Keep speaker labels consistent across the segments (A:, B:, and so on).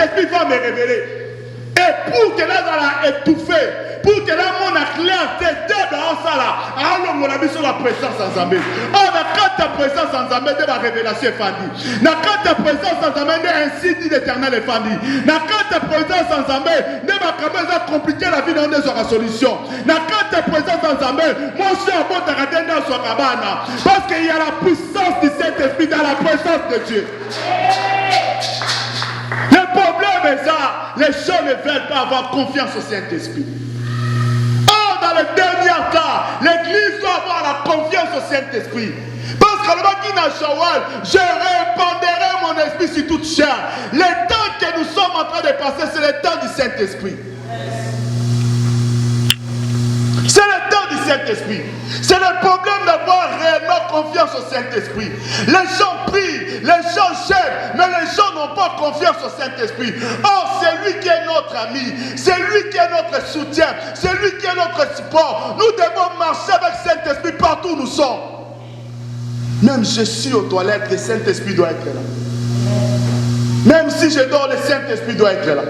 A: Saint-Esprit va me révéler. Et pour que là, ça étouffé, pour que là, mon clarté, dans ça là, alors on a mis sur la présence en Zambé. Oh, quand ta présence en Zambé, de la révélation est fendue. Quand ta présence en Zambé, ainsi dit l'Éternel est fendue. Quand ta présence en Zambé, ne va pas compliquer la vie dans des solutions. Quand ta présence en Zambé, mon cher, bon, t'as raté dans son cabane. Parce qu'il y a la puissance du Saint-Esprit dans la présence de Dieu. Le problème est ça, les gens ne veulent pas avoir confiance au Saint-Esprit. Or, dans le dernier temps, l'Église doit avoir la confiance au Saint-Esprit. Parce que le matin à Shawal, je répandrai mon esprit sur toute chair. Le temps que nous sommes en train de passer, c'est le temps du Saint-Esprit. C'est le temps du Saint-Esprit. C'est le problème d'avoir réellement confiance au Saint-Esprit. Les gens prient, les gens chaînent, mais les gens n'ont pas confiance au Saint-Esprit. Or, c'est lui qui est notre ami, c'est lui qui est notre soutien, c'est lui qui est notre support. Nous devons marcher avec le Saint-Esprit partout où nous sommes. Même je suis aux toilettes, le Saint-Esprit doit être là. Même si je dors, le Saint-Esprit doit être là.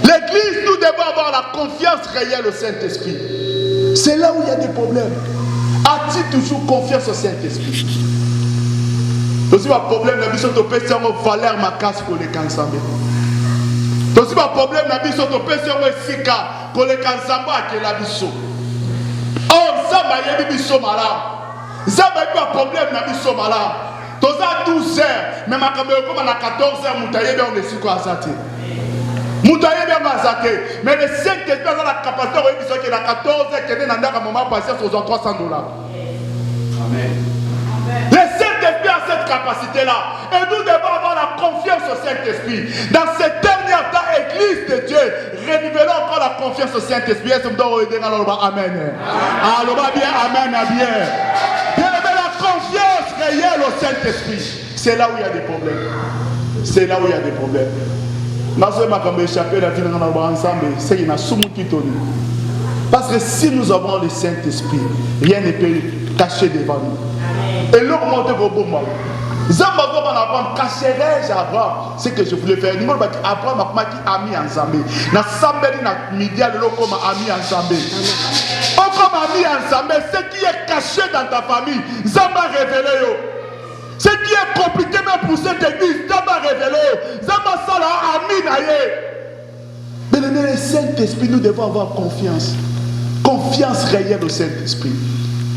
A: L'Église, nous devons avoir la confiance réelle au Saint-Esprit. C'est là où il y a des problèmes. As-tu toujours confiance au Saint-Esprit? Aussi, le problème, c'est que tu as valeur ma casse pour les ensemble. Aussi, le problème, c'est que tu as sika pour les ensemble qui la biso. Oh, ça m'a dit biso malade. Ça m'a pas problème, na biso malade. Tu as 12 heures, mais ma caméra comme à 14 heures, moutaye bien on est sur quoi azate. Moutaye bien azate. Mais le Saint-Esprit a la capacité de qu'il a 14 heures, qu'il est dans un moment passé sur $300. Amen. Le Saint-Esprit a cette capacité-là. Et nous devons avoir la confiance au Saint-Esprit. Dans cette dernière temps, Église de Dieu, renouvelons encore la confiance au Saint-Esprit. Amen. Alors, bien, Amen, bien. La confiance réelle au Saint-Esprit. C'est là où il y a des problèmes. C'est là où il y a des problèmes. Parce que si nous avons le Saint-Esprit, rien ne peut cacher devant nous. Et l'homme monte au bon moment. Abraham, cacherai-je Abraham? C'est que je voulais faire. Abraham a mis ensemble. Na sambeli na midia le comme ami ensemble. Comme ami ensemble, ce qui est caché dans ta famille, Zamba révélé yo. Ce qui est compliqué même pour cette église, Zamba révélé. Zamba sala ami naye. Mais le Saint-Esprit, nous devons avoir confiance. Confiance réelle au Saint-Esprit.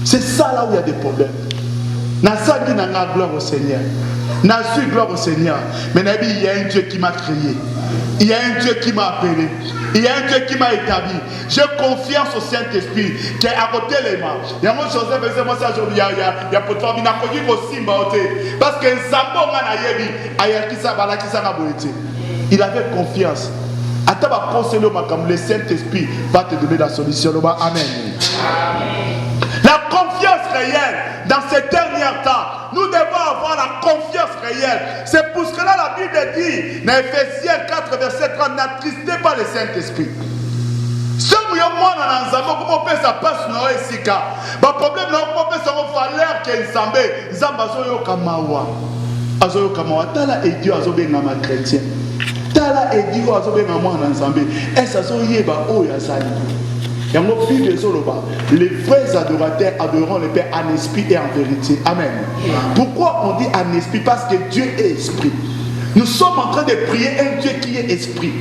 A: C'est ça là où il y a des problèmes. Nasaki n'a pas gloire au Seigneur. N'a su gloire au Seigneur. Mais il y a un Dieu qui m'a créé. Il y a un Dieu qui m'a appelé. Il y a un Dieu qui m'a établi. J'ai confiance au Saint-Esprit qui est à côté les mains. Il y a un Joseph, moi ça aujourd'hui, il y a pour toi, il n'a pas dit aussi, parce que Zambo il avait confiance. Le Saint-Esprit va te donner la solution. Amen. La confiance réelle dans ces derniers temps, nous devons avoir la confiance réelle. C'est pour cela la Bible dit dans Ephésiens 4 verset 30, n'attristez pas le Saint-Esprit. Ce mouvement dans Nzambo, comment on peut ça passe dans le Sika. Le problème, comment on peut ça valeur qui est Nzambe. Nzambe azoyo kamawa. Azoyo kamawa. Tala et Dieu azobe ngama chrétien. Tala et Dieu azobe ngama Nzambe. Est-ce azoye ba o ya sali. Les vrais adorateurs adoreront le Père en esprit et en vérité. Amen. Pourquoi on dit en esprit? Parce que Dieu est esprit. Nous sommes en train de prier un Dieu qui est esprit.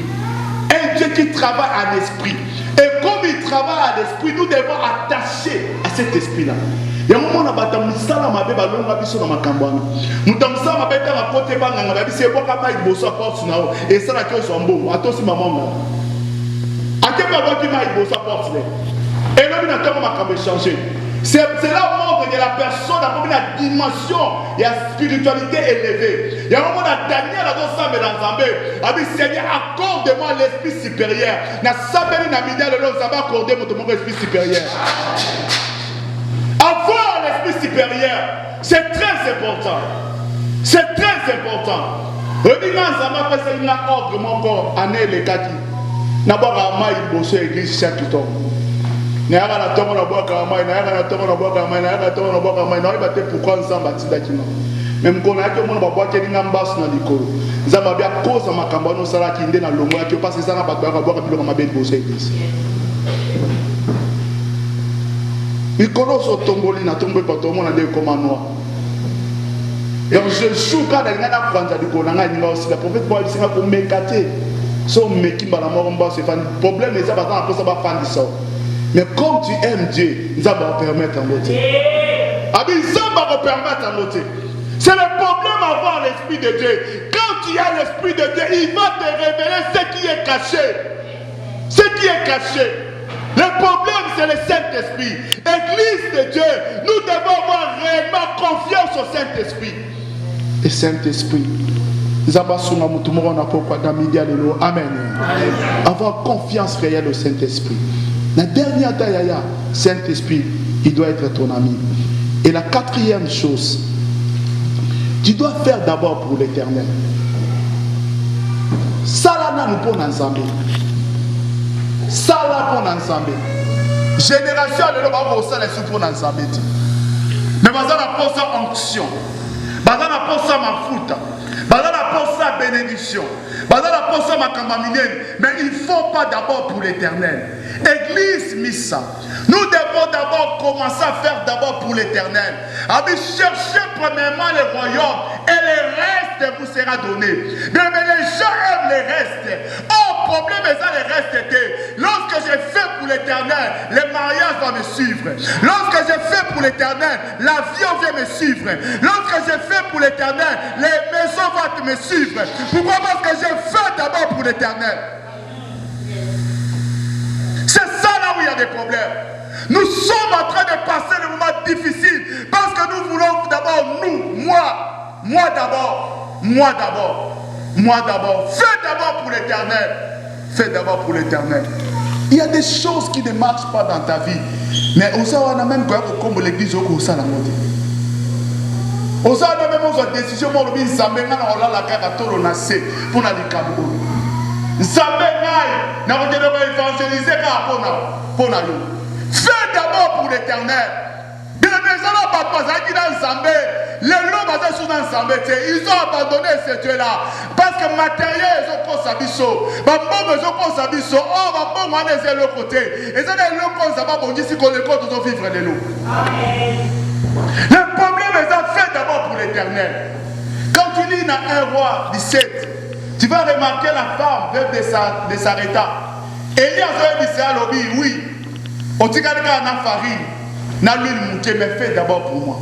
A: Un Dieu qui travaille en esprit. Et comme il travaille en esprit, nous devons attacher à cet esprit-là. Il y a un moment où on a dit que nous avons dit que nous avons dit que nous avons dit que nous avons dit que nous avons dit que nous avons dit que nous avons dit que nous avons et là, il a changé. C'est là où montre que la personne a une dimension et une spiritualité élevée. Il y a un moment où Daniel a dit dans dit Seigneur, accorde-moi l'esprit supérieur. Mon esprit supérieur. Avoir l'esprit supérieur, c'est très important. C'est très important. Il a ordre mon corps, année les kaki. N'abord à maï bossé église chaque temps. N'ayant la tombe na bois à maï, n'ayant la tombe na bois à maï, n'ayant la tombe na bois à maï, n'ayant pas pourquoi nous sommes bâtis d'acquis. même qu'on a que mon baba qui est n'ambas na likolo nzamba bia cause makambo no sala ki ndé na longo ya parce que ça na bato ba boka biloko mabe bosa église likolo so tomboli na tombe pa to mona ndé comme noir et je joue quand il y a na kwanja likolo nga ninga aussi la prophète moi il singa ko mekate so meki mbala moko mba se fan problème eza ba na posa ba fan ça mais comme tu aimes Dieu nzamba va permettre en l'autre abi nzamba va permettre en l'autre. C'est le problème avoir l'Esprit de Dieu. Quand tu as l'Esprit de Dieu, il va te révéler ce qui est caché. Ce qui est caché. Le problème, c'est le Saint-Esprit. Église de Dieu, nous devons avoir réellement confiance au Saint-Esprit. Le Saint-Esprit. Amen. Avoir confiance réelle au Saint-Esprit. La dernière taille, Saint-Esprit, il doit être ton ami. Et la quatrième chose, tu dois faire d'abord pour l'Éternel. Salana nous pour ensemble. Sala pour ensemble. Génération de l'homme va aussi les pour ensemble. Mais bazana pour sa onction. Bazana pour sa mafuta. Bazana pour sa bénédiction. Bazana pour sa makamaminen. Mais il ne faut pas d'abord pour l'Éternel. Église Missa. Nous devons d'abord commencer à faire d'abord pour l'Éternel. Cherchez premièrement le royaume et le reste vous sera donné. Mais les gens aiment les restes. Oh, problème est ça, les restes étaient. Lorsque j'ai fait pour l'Éternel, le mariage va me suivre. Lorsque j'ai fait pour l'Éternel, l'avion vient me suivre. Lorsque j'ai fait pour l'Éternel, les maisons vont me suivre. Pourquoi? Parce que j'ai fait d'abord pour l'Éternel. C'est ça là où il y a des problèmes. Nous sommes en train de passer des moments difficiles parce que nous voulons d'abord moi d'abord. Fais d'abord pour l'Éternel. Fais d'abord pour l'Éternel. Il y a des choses qui ne marchent pas dans ta vie. Mais on a même comme l'église au cours ça la moitié. On a même une décision pour le bien Zambé na on la carte tout le nassé pour la dikabo. Zambé na on devait évangéliser pour na fais d'abord pour l'Éternel. Bien les pas qui dans Zambé, les lots basés sur dans Zambé, ils ont abandonné ce Dieu-là parce que matériel ils ont pensé biso, bambon ils ont pensé biso, oh bambon on est de l'autre côté. Et ça les lots comme ça va bon d'ici qu'on les compte ils ont vivre les lots. Le problème est ça fait d'abord pour l'Éternel. Quand tu lis dans 1 Roi 17, tu vas remarquer la femme veuve de Sarepta. Elias a dit ça lobby, oui. On dit qu'il y a une farine, na l'huile montée, mais fais d'abord pour moi.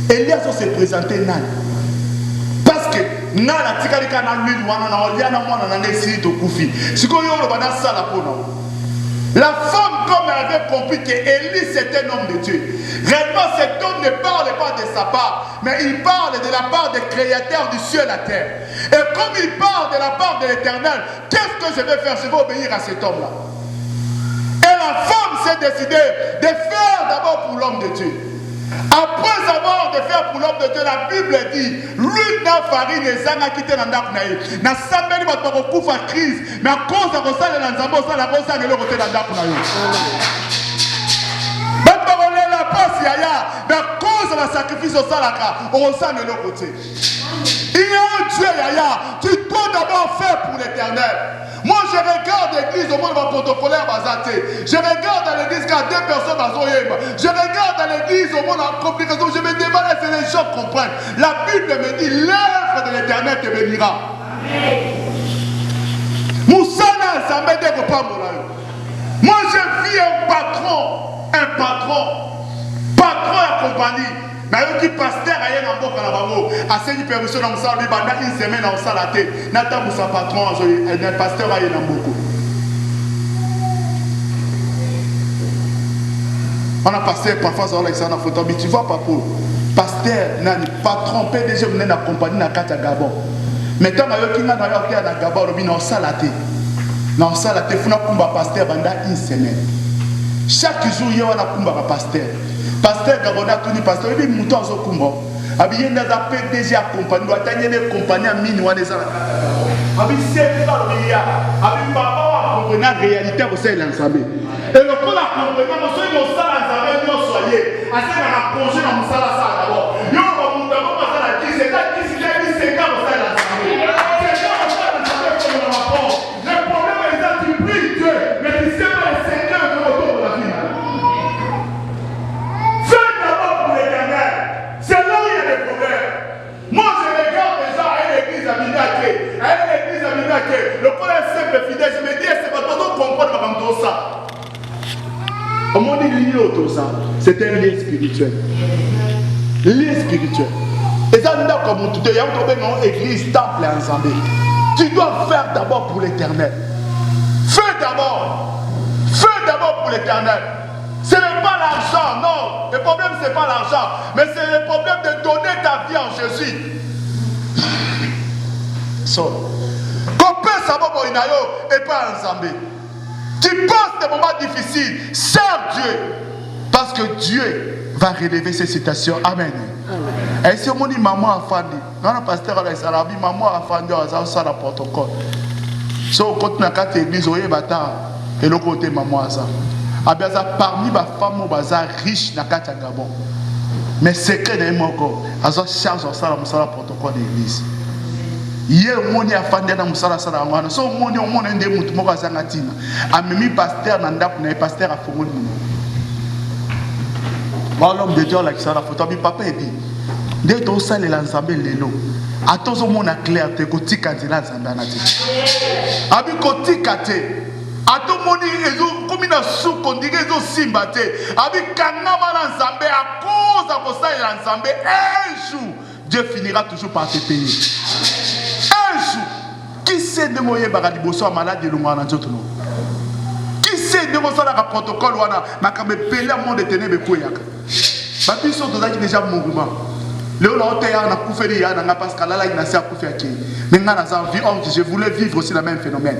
A: Elias s'est présenté nan. Parce que na la tikalika na l'huile wana na oliana mwana na ngesi to kufi. Siko yo lo bana sala pona. La femme, comme elle avait compris que Élie c'était un homme de Dieu. Réellement cet homme ne parle pas de sa part, mais il parle de la part des créateurs du ciel et la terre. Et comme il parle de la part de l'Éternel, qu'est-ce que je vais faire? Je vais obéir à cet homme-là. Et la femme s'est décidée de faire d'abord pour l'homme de Dieu. Après avoir de faire pour l'homme de Dieu, la Bible dit l'huile n'a farine et zanga quitté dans l'apnaï. N'a sambeli va pas beaucoup à crise, mais à cause de ça, les lanzambos, ça la cosa de l'autre côté dans l'apnaï. La passe yaya, mais à cause de la sacrifice au salaka, on sent de l'autre côté. Il y a un Dieu yaya, tu dois d'abord faire pour l'Éternel. Moi je regarde l'église au monde va protocolaire basaté. Je regarde dans l'église qu'il y a 2 personnes à Zoyema. Je regarde dans l'église au monde en complication. Je me demande si les gens comprennent. La Bible me dit l'œuvre de l'Éternel te bénira. Moussana ça m'aide pas mon. Moi je vis un patron à compagnie. Mais qui pasteur a un emboka na bango a saisi permission dans ça lui banda une semaine en salaté nata musa patron un pasteur a un emboka. On a passé parfois sur Alexandre photo mais tu vois pas pour pasteur nani patron PDG mené na compagnie na kata Gabon. Maintenant ayo kinga na yo kia na Gabon lobi na salaté. Na salaté funa kumba pasteur banda une semaine. Chaque jour il y a un kumba pasteur. Pasteur Gabona Tuni pasteur il dit mouton zo kumbo habillé dans la PDG accompagné doit tenir les compagnies à mine ou des ala habillé c'est pas le milliard habillé papa comprendre la réalité au sein de l'ensemble et le pour la comprendre nous sommes au sein de l'ensemble nous soyez à ça qu'on a plongé dans musala ça d'abord c'est un lien spirituel. Lien spirituel. Et ça, comme tout est, église, temple et ensemble. Tu dois faire d'abord pour l'éternel. Fais d'abord. Fais d'abord pour l'éternel. Ce n'est pas l'argent, non. Le problème, ce n'est pas l'argent. Mais c'est le problème de donner ta vie en Jésus. Qu'on peut savoir pour Inayo et pas ensemble. Tu passes des moments difficiles. Sers Dieu. Parce que Dieu va relever ces situations. Amen. Et si on dit maman a fandi, non, le pasteur a dit maman a fandi, ça a protocole. Si on continue à quatre églises, on est bâtard. Et le côté maman a ça. Parmi les femmes riches dans le Gabon. Mais secret de Moko, elles ont chargé de protocole de l'église. Hier, on a fait un musala salamana. So, on a des moutons à Zangatina. A mis pasteur Nanda, on a pasteur à Fomoni. L'homme de Dieu, là, qui s'en a photo, papa est dit. Dès que ça, l'ensemble est là. A tous au monde clair, tu es côté candidat Zandanati. Abi côté kate. A tout le monde, comme il a sous qu'on dit qu'ils ont simbaté. Abi kanama l'ensemble à cause de ça l'ensemble. Un jour, Dieu finira toujours par te payer. Un jour, qui sait de moi bagadiboso à malade de l'Ouman en Jotono? Qui sait de moi ça la protocole ou ana makabe pelé à mon détenu bekoyak. Papi sont tous qui déjà mouvement. Le l'autre a couvert il y a parce qu'Allah il n'a pas couvert qui. Maintenant, je voulais vivre aussi le même phénomène.